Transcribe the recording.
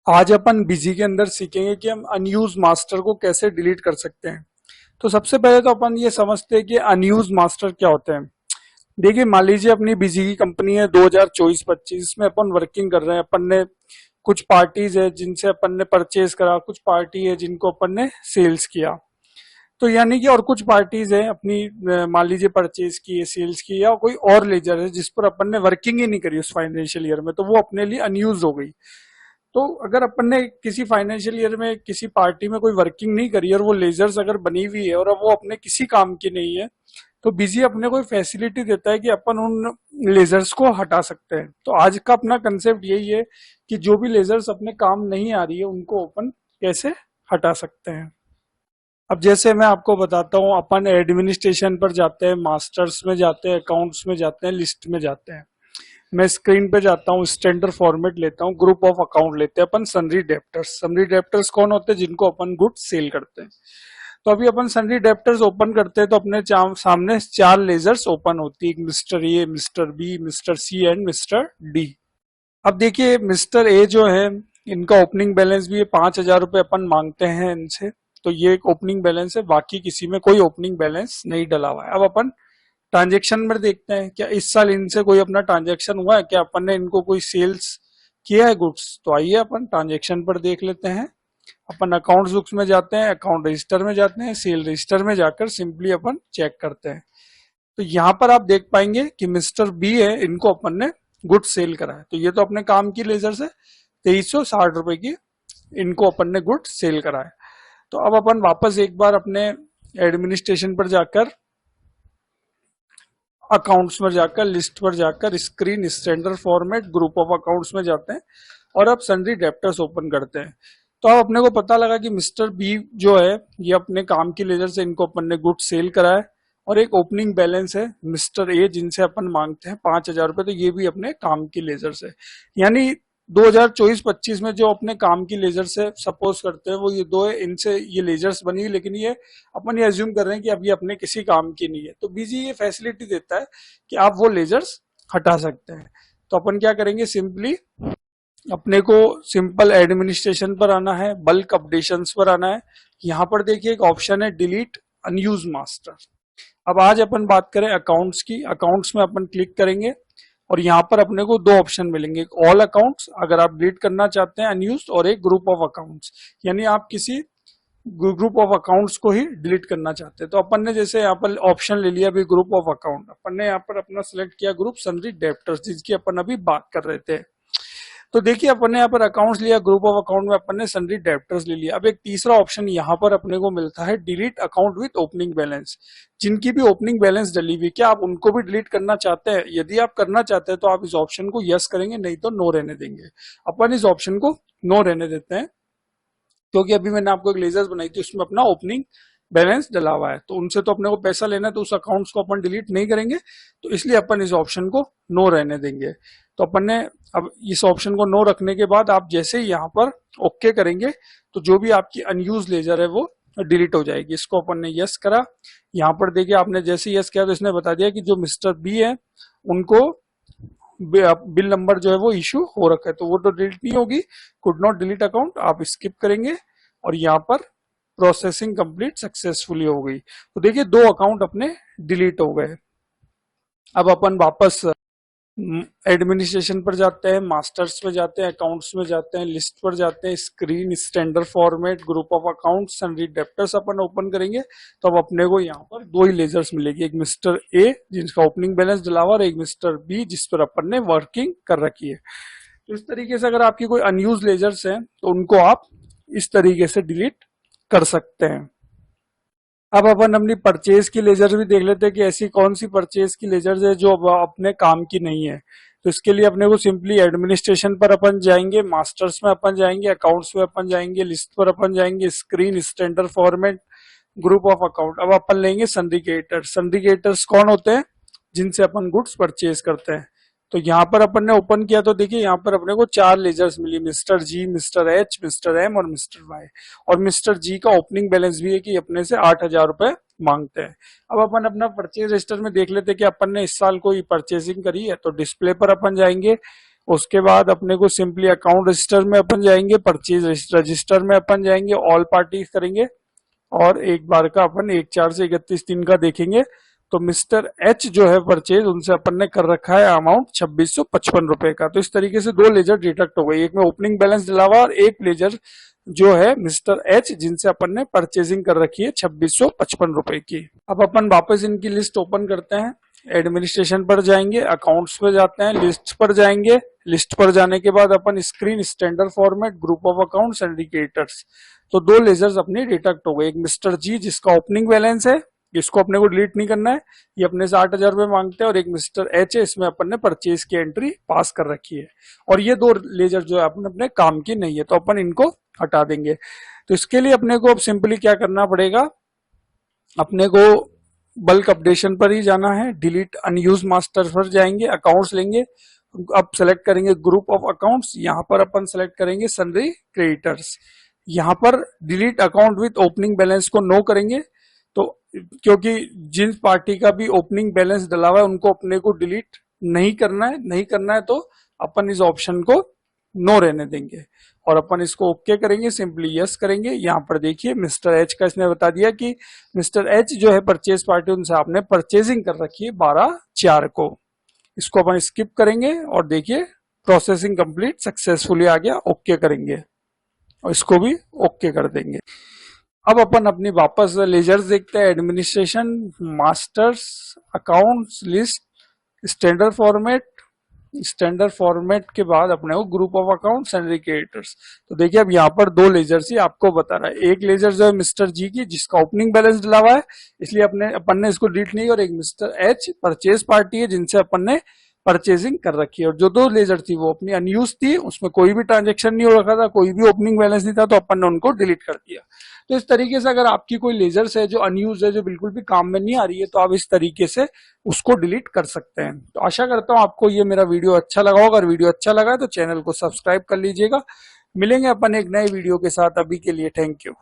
आज अपन बिजी के अंदर सीखेंगे कि हम अनयूज मास्टर को कैसे डिलीट कर सकते हैं। तो सबसे पहले तो अपन ये समझते हैं कि अनयूज मास्टर क्या होते हैं। देखिए, मान लीजिए अपनी बिजी की कंपनी है 2024-25 में अपन वर्किंग कर रहे हैं। अपन ने कुछ पार्टीज है जिनसे अपन ने परचेज करा, कुछ पार्टी है जिनको अपन ने सेल्स किया। तो यानी कि और कुछ पार्टीज है अपनी मान लीजिए परचेज की है, सेल्स की, या कोई और लेजर है जिस पर अपन ने वर्किंग ही नहीं करी उस फाइनेंशियल ईयर में, तो वो अपने लिए अनयूज हो गई। तो अगर अपन ने किसी फाइनेंशियल ईयर में किसी पार्टी में कोई वर्किंग नहीं करी और वो लेजर्स अगर बनी हुई है और अब वो अपने किसी काम की नहीं है, तो बिजी अपने को फैसिलिटी देता है कि अपन उन लेजर्स को हटा सकते हैं। तो आज का अपना कंसेप्ट यही है कि जो भी लेजर्स अपने काम नहीं आ रही है उनको अपन कैसे हटा सकते हैं। अब जैसे मैं आपको बताता हूँ, अपन एडमिनिस्ट्रेशन पर जाते हैं, मास्टर्स में जाते हैं, अकाउंट्स में जाते हैं, लिस्ट में जाते हैं। मैं स्क्रीन पे जाता हूँ, स्टैंडर्ड फॉर्मेट लेता हूँ, ग्रुप ऑफ अकाउंट लेते हैं अपन, सन्ड्री डेप्टर्स। सन्ड्री डेप्टर्स कौन होते हैं? जिनको अपन गुड्स सेल करते हैं। तो अभी अपन सन्ड्री डेप्टर्स ओपन करते हैं तो अपने सामने चार लेजर्स ओपन होती है, Mr A, Mr B, Mr C and Mr D. अब देखिए, मिस्टर ए जो है, इनका ओपनिंग बैलेंस भी 5,000 रुपये अपन मांगते हैं इनसे। तो ये एक ओपनिंग बैलेंस है, बाकी किसी में कोई ओपनिंग बैलेंस नहीं डला हुआ है। अब अपन ट्रांजेक्शन में देखते हैं, क्या इस साल इनसे कोई अपना ट्रांजेक्शन हुआ है, क्या अपन ने इनको कोई सेल्स किया है गुड्स। तो आइए अपन ट्रांजेक्शन पर देख लेते हैं। अपन अकाउंट्स बुक्स में जाते हैं, अकाउंट रजिस्टर में जाते हैं, सेल रजिस्टर में जाकर सिंपली अपन चेक करते हैं। तो यहाँ पर आप देख पाएंगे कि मिस्टर बी है, इनको अपन ने गुड सेल करा है। तो ये तो अपने काम की लेजर से 2360 रुपए की इनको अपन ने गुड सेल करा है। तो अब अपन वापस एक बार अपने एडमिनिस्ट्रेशन पर जाकर, अकाउंट्स में जाकर, लिस्ट पर जाकर, screen, standard format, group of accounts में जाते हैं और अब सन्ड्री डेप्टर्स ओपन करते हैं। तो अब अपने को पता लगा कि मिस्टर बी जो है, ये अपने काम की लेजर से इनको अपन ने गुड सेल करा है और एक ओपनिंग बैलेंस है मिस्टर ए जिनसे अपन मांगते हैं 5,000 रुपए। तो ये भी अपने काम की लेजर से, यानी 2024-25 में जो अपने काम की लेजर से सपोज करते हैं वो ये दो है, इनसे ये लेजर्स बनी हुई, लेकिन ये अपन ये एज्यूम कर रहे हैं कि अब ये अपने किसी काम की नहीं है। तो बीजी ये फैसिलिटी देता है कि आप वो लेजर्स हटा सकते हैं। तो अपन क्या करेंगे, सिंपली अपने को सिंपल एडमिनिस्ट्रेशन पर आना है, बल्क अपडेशंस पर आना है। यहाँ पर देखिए एक ऑप्शन है डिलीट अनयूज मास्टर। अब आज अपन बात करें अकाउंट्स की। अकाउंट्स में अपन क्लिक करेंगे और यहाँ पर अपने को दो ऑप्शन मिलेंगे, एक ऑल अकाउंट्स अगर आप डिलीट करना चाहते हैं अनयूज, और एक ग्रुप ऑफ अकाउंट्स, यानी आप किसी ग्रुप ऑफ अकाउंट्स को ही डिलीट करना चाहते हैं। तो अपन ने जैसे यहाँ पर ऑप्शन ले लिया अभी ग्रुप ऑफ अकाउंट, अपन ने यहाँ पर अपना सिलेक्ट किया ग्रुप सन्ड्री डेप्टर्स जिसकी अपन अभी बात कर रहे थे। तो देखिए अपन ने यहाँ पर अकाउंट्स लिया, ग्रुप ऑफ अकाउंट में अपन ने सन्ड्री डेप्टर्स ले लिया। अब एक तीसरा ऑप्शन यहाँ पर अपने को मिलता है delete account with opening balance. जिनकी भी ओपनिंग बैलेंस डली हुई, क्या आप उनको भी डिलीट करना चाहते हैं? यदि आप करना चाहते हैं तो आप इस ऑप्शन को यस करेंगे, नहीं तो नो रहने देंगे। अपन इस ऑप्शन को नो रहने देते हैं क्योंकि अभी मैंने आपको एक लेजर्स बनाई थी उसमें अपना ओपनिंग बैलेंस डला हुआ है, तो उनसे तो अपने को पैसा लेना है, तो उस अकाउंट्स को अपन डिलीट नहीं करेंगे। तो इसलिए अपन इस ऑप्शन को नो रहने देंगे। तो अपन ने अब इस ऑप्शन को नो रखने के बाद आप जैसे ही यहाँ पर ओके करेंगे तो जो भी आपकी अनयूज लेजर है वो डिलीट हो जाएगी। इसको अपन ने यस करा। यहाँ पर देखिए आपने जैसे यस किया तो इसने बता दिया कि जो मिस्टर बी है उनको बिल नंबर जो है वो इशू हो रखा है, तो वो तो डिलीट नहीं होगी। कुड नॉट डिलीट अकाउंट आप स्किप करेंगे और यहाँ पर प्रोसेसिंग कंप्लीट सक्सेसफुली हो गई। तो देखिए दो अकाउंट अपने डिलीट हो गए। अब अपन वापस एडमिनिस्ट्रेशन पर जाते हैं, मास्टर्स में जाते हैं, अकाउंट्स में जाते हैं, लिस्ट पर जाते हैं, screen, standard format, group of accounts, sundry debtors upon open करेंगे। तो अब अपने को यहाँ पर दो ही लेजर्स मिलेगी, एक मिस्टर ए जिसका ओपनिंग बैलेंस डला हुआ और एक मिस्टर बी जिस पर अपन ने वर्किंग कर रखी है। तो इस तरीके से अगर आपकी कोई अनयूज लेजर्स हैं तो उनको आप इस तरीके से डिलीट कर सकते हैं। अब अपन अपनी परचेज की लेजर भी देख लेते हैं कि ऐसी कौन सी परचेज की लेजर है जो अपने काम की नहीं है। तो इसके लिए अपने को सिंपली एडमिनिस्ट्रेशन पर अपन जाएंगे, मास्टर्स में अपन जाएंगे, अकाउंट्स में अपन जाएंगे, लिस्ट पर अपन जाएंगे, screen, standard format, group of account. अब अपन लेंगे सन्डिकेटर्स। सन्डिकेटर्स कौन होते हैं? जिनसे अपन गुड्स परचेज करते हैं। तो यहाँ पर अपन ने ओपन किया तो देखिए यहाँ पर अपने को चार लेजर्स मिली, मिस्टर जी, मिस्टर एच, मिस्टर एम और मिस्टर वाई। और मिस्टर जी का ओपनिंग बैलेंस भी है कि अपने से 8,000 रुपए मांगते हैं। अब अपन अपना परचेज रजिस्टर में देख लेते हैं कि अपन ने इस साल कोई परचेजिंग करी है। तो डिस्प्ले पर अपन जाएंगे, उसके बाद अपने को सिंपली अकाउंट रजिस्टर में अपन जाएंगे, परचेज रजिस्टर में अपन जाएंगे, ऑल पार्टी करेंगे और एक बार का अपन 1/4 से 31 दिन का देखेंगे। तो मिस्टर एच जो है परचेज, उनसे अपन ने कर रखा है अमाउंट 2655 रुपए का। तो इस तरीके से 2 लेजर डिडक्ट हो गई, एक में ओपनिंग बैलेंस डला हुआ और एक लेजर जो है मिस्टर एच जिनसे अपन ने परचेजिंग कर रखी है 2655 रुपए की। अब अपन वापस इनकी लिस्ट ओपन करते हैं, एडमिनिस्ट्रेशन पर जाएंगे, अकाउंट्स पर जाते हैं, लिस्ट पर जाएंगे। लिस्ट पर जाने के बाद अपन screen standard format group of accounts and indicators, तो 2 लेजर्स अपनी डिडक्ट हो गए। एक मिस्टर जी जिसका ओपनिंग बैलेंस है, इसको अपने को डिलीट नहीं करना है, ये अपने से 8,000 रुपए मांगते हैं, और एक मिस्टर एच है, इसमें अपन ने परचेज की एंट्री पास कर रखी है। और ये 2 लेजर जो है अपन अपने काम की नहीं है, तो अपन इनको हटा देंगे। तो इसके लिए अपने को अब सिंपली क्या करना पड़ेगा, अपने को बल्क अपडेशन पर ही जाना है, डिलीट अनयूज मास्टर पर जाएंगे, अकाउंट्स लेंगे, अब सेलेक्ट करेंगे ग्रुप ऑफ अकाउंट्स, यहाँ पर अपन सेलेक्ट करेंगे सन्ड्री क्रेडिटर्स, यहाँ पर delete account with opening balance को नो करेंगे। तो क्योंकि जिन पार्टी का भी ओपनिंग बैलेंस डला हुआ है उनको अपने को डिलीट नहीं करना है, तो अपन इस ऑप्शन को नो रहने देंगे और अपन इसको ओके करेंगे, सिंपली यस करेंगे। यहाँ पर देखिए मिस्टर एच का इसने बता दिया कि मिस्टर एच जो है परचेज पार्टी, उनसे आपने परचेजिंग कर रखी है 12/4 को। इसको अपन स्किप करेंगे और देखिए प्रोसेसिंग कंप्लीट सक्सेसफुली आ गया, ओके करेंगे और इसको भी ओके कर देंगे। अब अपन अपनी वापस लेजर्स देखते हैं, administration, masters, accounts, list, standard format के बाद अपने को group of accounts and creditors. तो देखिए अब यहाँ पर 2 लेजर्स ही आपको बता रहा है, एक लेजर जो है मिस्टर जी की जिसका ओपनिंग बैलेंस डला हुआ है, इसलिए अपन ने इसको डिलीट नहीं, और एक मिस्टर एच परचेज पार्टी है जिनसे अपन ने परचेजिंग कर रखी है। और जो 2 लेजर थी वो अपनी अनयूज थी, उसमें कोई भी ट्रांजेक्शन नहीं हो रखा था, कोई भी ओपनिंग बैलेंस नहीं था, तो अपन ने उनको डिलीट कर दिया। तो इस तरीके से अगर आपकी कोई लेजर्स है जो अनयूज है, जो बिल्कुल भी काम में नहीं आ रही है, तो आप इस तरीके से उसको डिलीट कर सकते हैं। तो आशा करता हूं आपको ये मेरा वीडियो अच्छा लगा होगा, अगर वीडियो अच्छा लगा तो चैनल को सब्सक्राइब कर लीजिएगा। मिलेंगे अपन एक नए वीडियो के साथ, अभी के लिए थैंक यू।